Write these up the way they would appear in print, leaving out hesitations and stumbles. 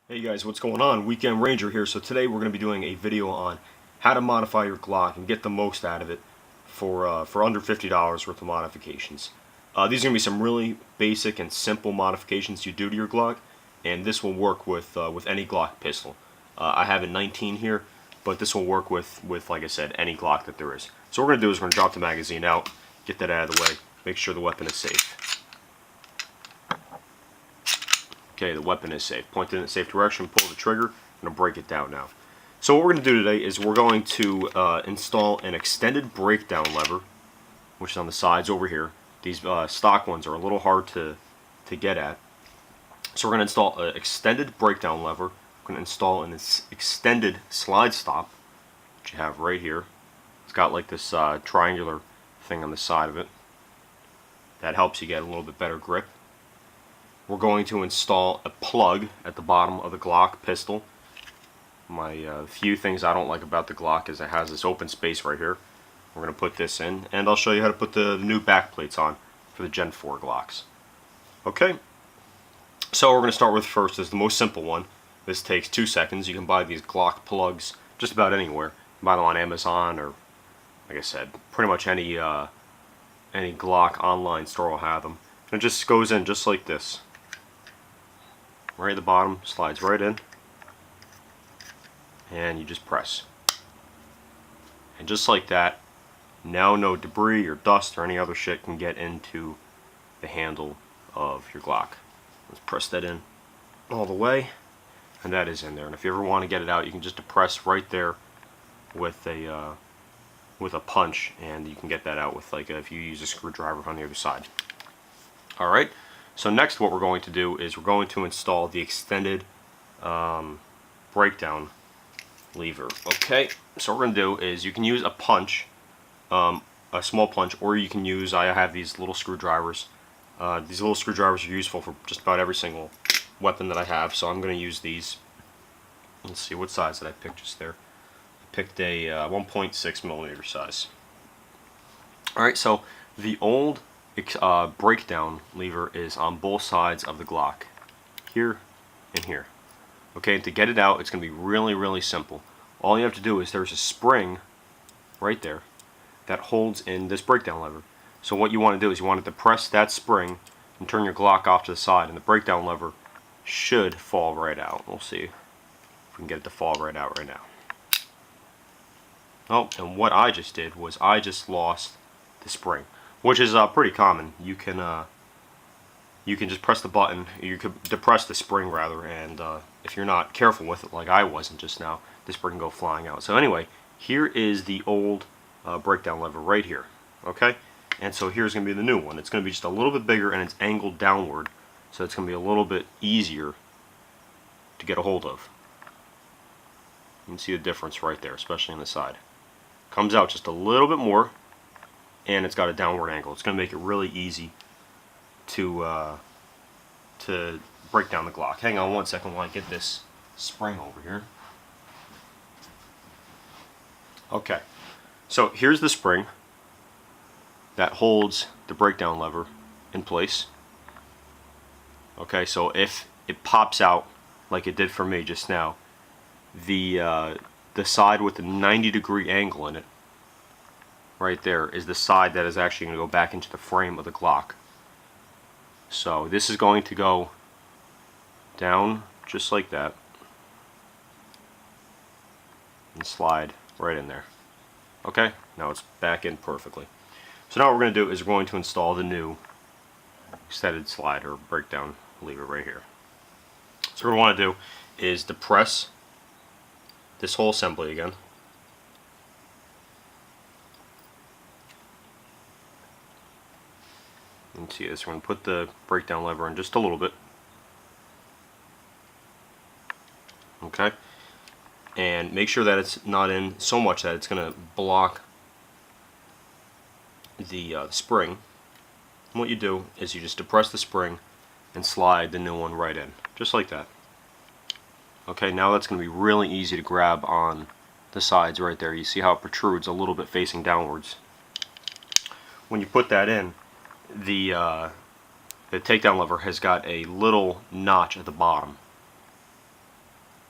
Hey guys, what's going on? Weekend Ranger here. So today we're going to be doing a video on how to modify your Glock and get the most out of it for under $50 worth of modifications. These are going to be some really basic and simple modifications you do to your Glock, and this will work with any Glock pistol. I have a 19 here, but this will work with like I said, any Glock that there is. So what we're going to do is we're going to drop the magazine out, get that out of the way, make sure the weapon is safe. Okay, the weapon is safe. Point it in a safe direction, pull the trigger, I'm going to break it down now. So what we're going to do today is we're going to install an extended breakdown lever, which is on the sides over here. These stock ones are a little hard to get at. So we're going to install an extended breakdown lever. We're going to install an extended slide stop, which you have right here. It's got like this triangular thing on the side of it. That helps you get a little bit better grip. We're going to install a plug at the bottom of the Glock pistol. My few things I don't like about the Glock is it has this open space right here. We're going to put this in, and I'll show you how to put the new back plates on for the Gen 4 Glocks. Okay, so we're going to start with first is the most simple one. This takes 2 seconds. You can buy these Glock plugs just about anywhere. You can buy them on Amazon or, like I said, pretty much any Glock online store will have them. And it just goes in just like this. Right at the bottom, slides right in, and you just press. And just like that, now no debris or dust or any other shit can get into the handle of your Glock. Let's press that in all the way, and that is in there. And if you ever want to get it out, you can just depress right there with a punch, and you can get that out with if you use a screwdriver on the other side. All right. So next what we're going to do is we're going to install the extended breakdown lever. Okay, so what we're going to do is you can use a punch, a small punch, or you can use, I have these little screwdrivers. These little screwdrivers are useful for just about every single weapon that I have, so I'm going to use these. Let's see, what size did I pick just there? I picked a 1.6 millimeter size. Alright, so the old breakdown lever is on both sides of the Glock, here and here. Okay, and to get it out, it's going to be really simple. All you have to do is there's a spring right there that holds in this breakdown lever. So what you want to do is you want to depress that spring and turn your Glock off to the side, and the breakdown lever should fall right out. We'll see if we can get it to fall right out right now. Oh, and what I just did was I just lost the spring, which is pretty common. You can just press the button. You could depress the spring rather, and if you're not careful with it, like I wasn't just now, the spring can go flying out. So anyway, here is the old breakdown lever right here. Okay, and so here's going to be the new one. It's going to be just a little bit bigger, and it's angled downward, so it's going to be a little bit easier to get a hold of. You can see the difference right there, especially on the side. Comes out just a little bit more, and it's got a downward angle. It's going to make it really easy to break down the Glock. Hang on one second while I get this spring over here. Okay, so here's the spring that holds the breakdown lever in place. Okay, so if it pops out like it did for me just now, the side with the 90-degree angle in it right there is the side that is actually going to go back into the frame of the Glock. So this is going to go down just like that and slide right in there. Okay, now it's back in perfectly. So now what we're going to do is we're going to install the new extended slide or breakdown lever right here. So what we want to do is depress this whole assembly again. You can see this. We're going to put the breakdown lever in just a little bit. Okay, and make sure that it's not in so much that it's going to block the spring. And what you do is you just depress the spring and slide the new one right in, just like that. Okay, now that's going to be really easy to grab on the sides right there. You see how it protrudes a little bit facing downwards. When you put that in, the takedown lever has got a little notch at the bottom.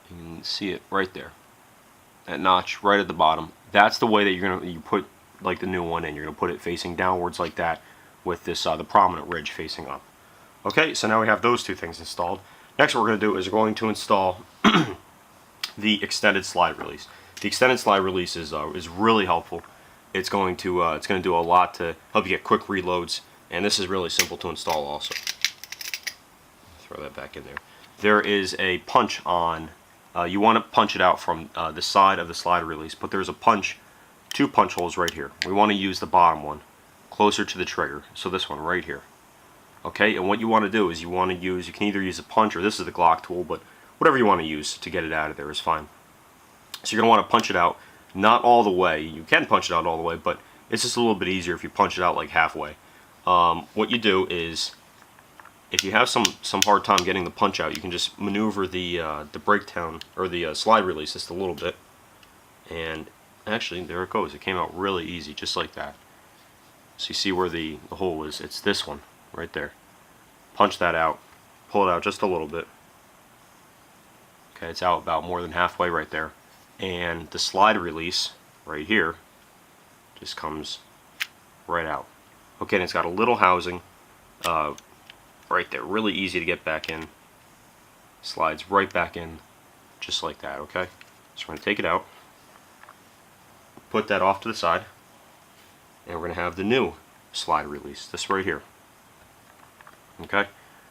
You can see it right there. That notch right at the bottom. That's the way that you put like the new one in. You're gonna put it facing downwards like that, with this the prominent ridge facing up. Okay, so now we have those two things installed. Next, what we're gonna do is we're going to install the extended slide release. The extended slide release is really helpful. It's going to do a lot to help you get quick reloads, and this is really simple to install also. Throw that back in there. There is a punch on. You want to punch it out from the side of the slide release, but there's two punch holes right here. We want to use the bottom one, closer to the trigger. So this one right here. Okay, and what you want to do is you can either use a punch, or this is the Glock tool, but whatever you want to use to get it out of there is fine. So you're going to want to punch it out, not all the way. You can punch it out all the way, but it's just a little bit easier if you punch it out like halfway. What you do is, if you have some hard time getting the punch out, you can just maneuver the breakdown, or the slide release just a little bit, and actually there it goes. It came out really easy, just like that. So you see where the hole is. It's this one right there. Punch that out, pull it out just a little bit. Okay, it's out about more than halfway right there, and the slide release right here just comes right out. Okay, and it's got a little housing right there, really easy to get back in. Slides right back in, just like that. Okay, so we're going to take it out, put that off to the side, and we're going to have the new slide release, this right here. Okay,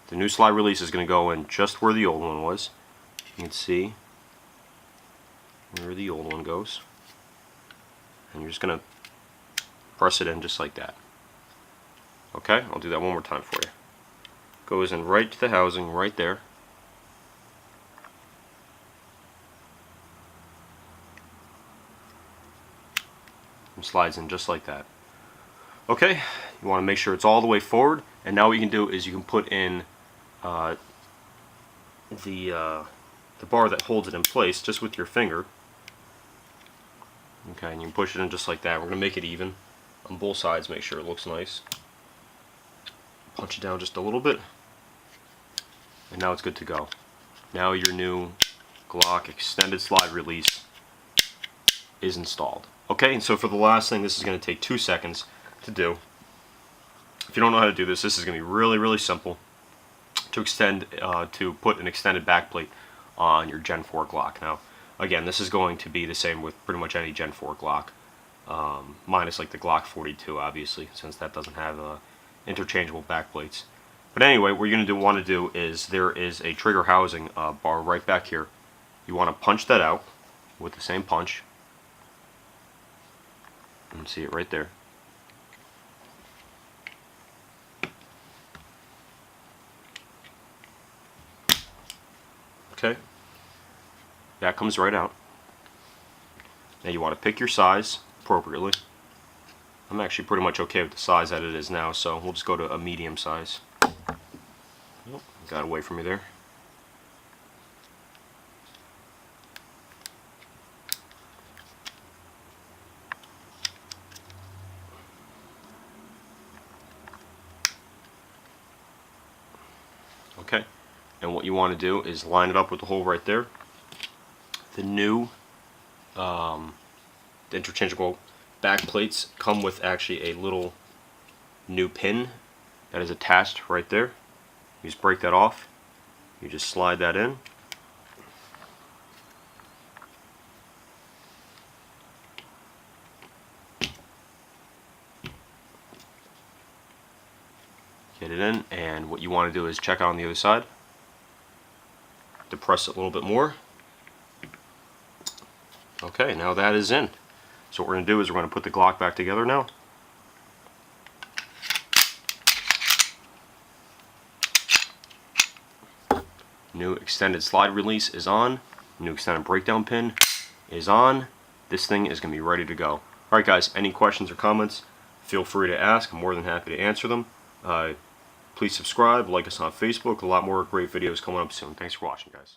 the new slide release is going to go in just where the old one was. You can see where the old one goes, and you're just going to press it in just like that. Okay, I'll do that one more time for you. Goes in right to the housing right there. And slides in just like that. Okay, you want to make sure it's all the way forward, and now what you can do is you can put in the bar that holds it in place just with your finger. Okay, and you can push it in just like that. We're going to make it even on both sides, make sure it looks nice. Punch it down just a little bit, and now it's good to go. Now your new Glock extended slide release is installed. Okay, and so for the last thing, this is going to take 2 seconds to do. If you don't know how to do this, this is going to be really, really simple to put an extended backplate on your Gen 4 Glock. Now, again, this is going to be the same with pretty much any Gen 4 Glock, minus like the Glock 42, obviously, since that doesn't have interchangeable backplates. But anyway, what you're going to want to do is, there is a trigger housing bar right back here. You want to punch that out with the same punch. You can see it right there. Okay, that comes right out. Now you want to pick your size appropriately. I'm actually pretty much okay with the size that it is now, so we'll just go to a medium size. Oh, got away from me there. Okay, and what you want to do is line it up with the hole right there. The new interchangeable back plates come with actually a little new pin that is attached right there. You just break that off. You just slide that in. Get it in, and what you want to do is check out on the other side. Depress it a little bit more. Okay, now that is in. So what we're going to do is we're going to put the Glock back together now. New extended slide release is on. New extended breakdown pin is on. This thing is going to be ready to go. Alright guys, any questions or comments, feel free to ask. I'm more than happy to answer them. Please subscribe, like us on Facebook. A lot more great videos coming up soon. Thanks for watching, guys.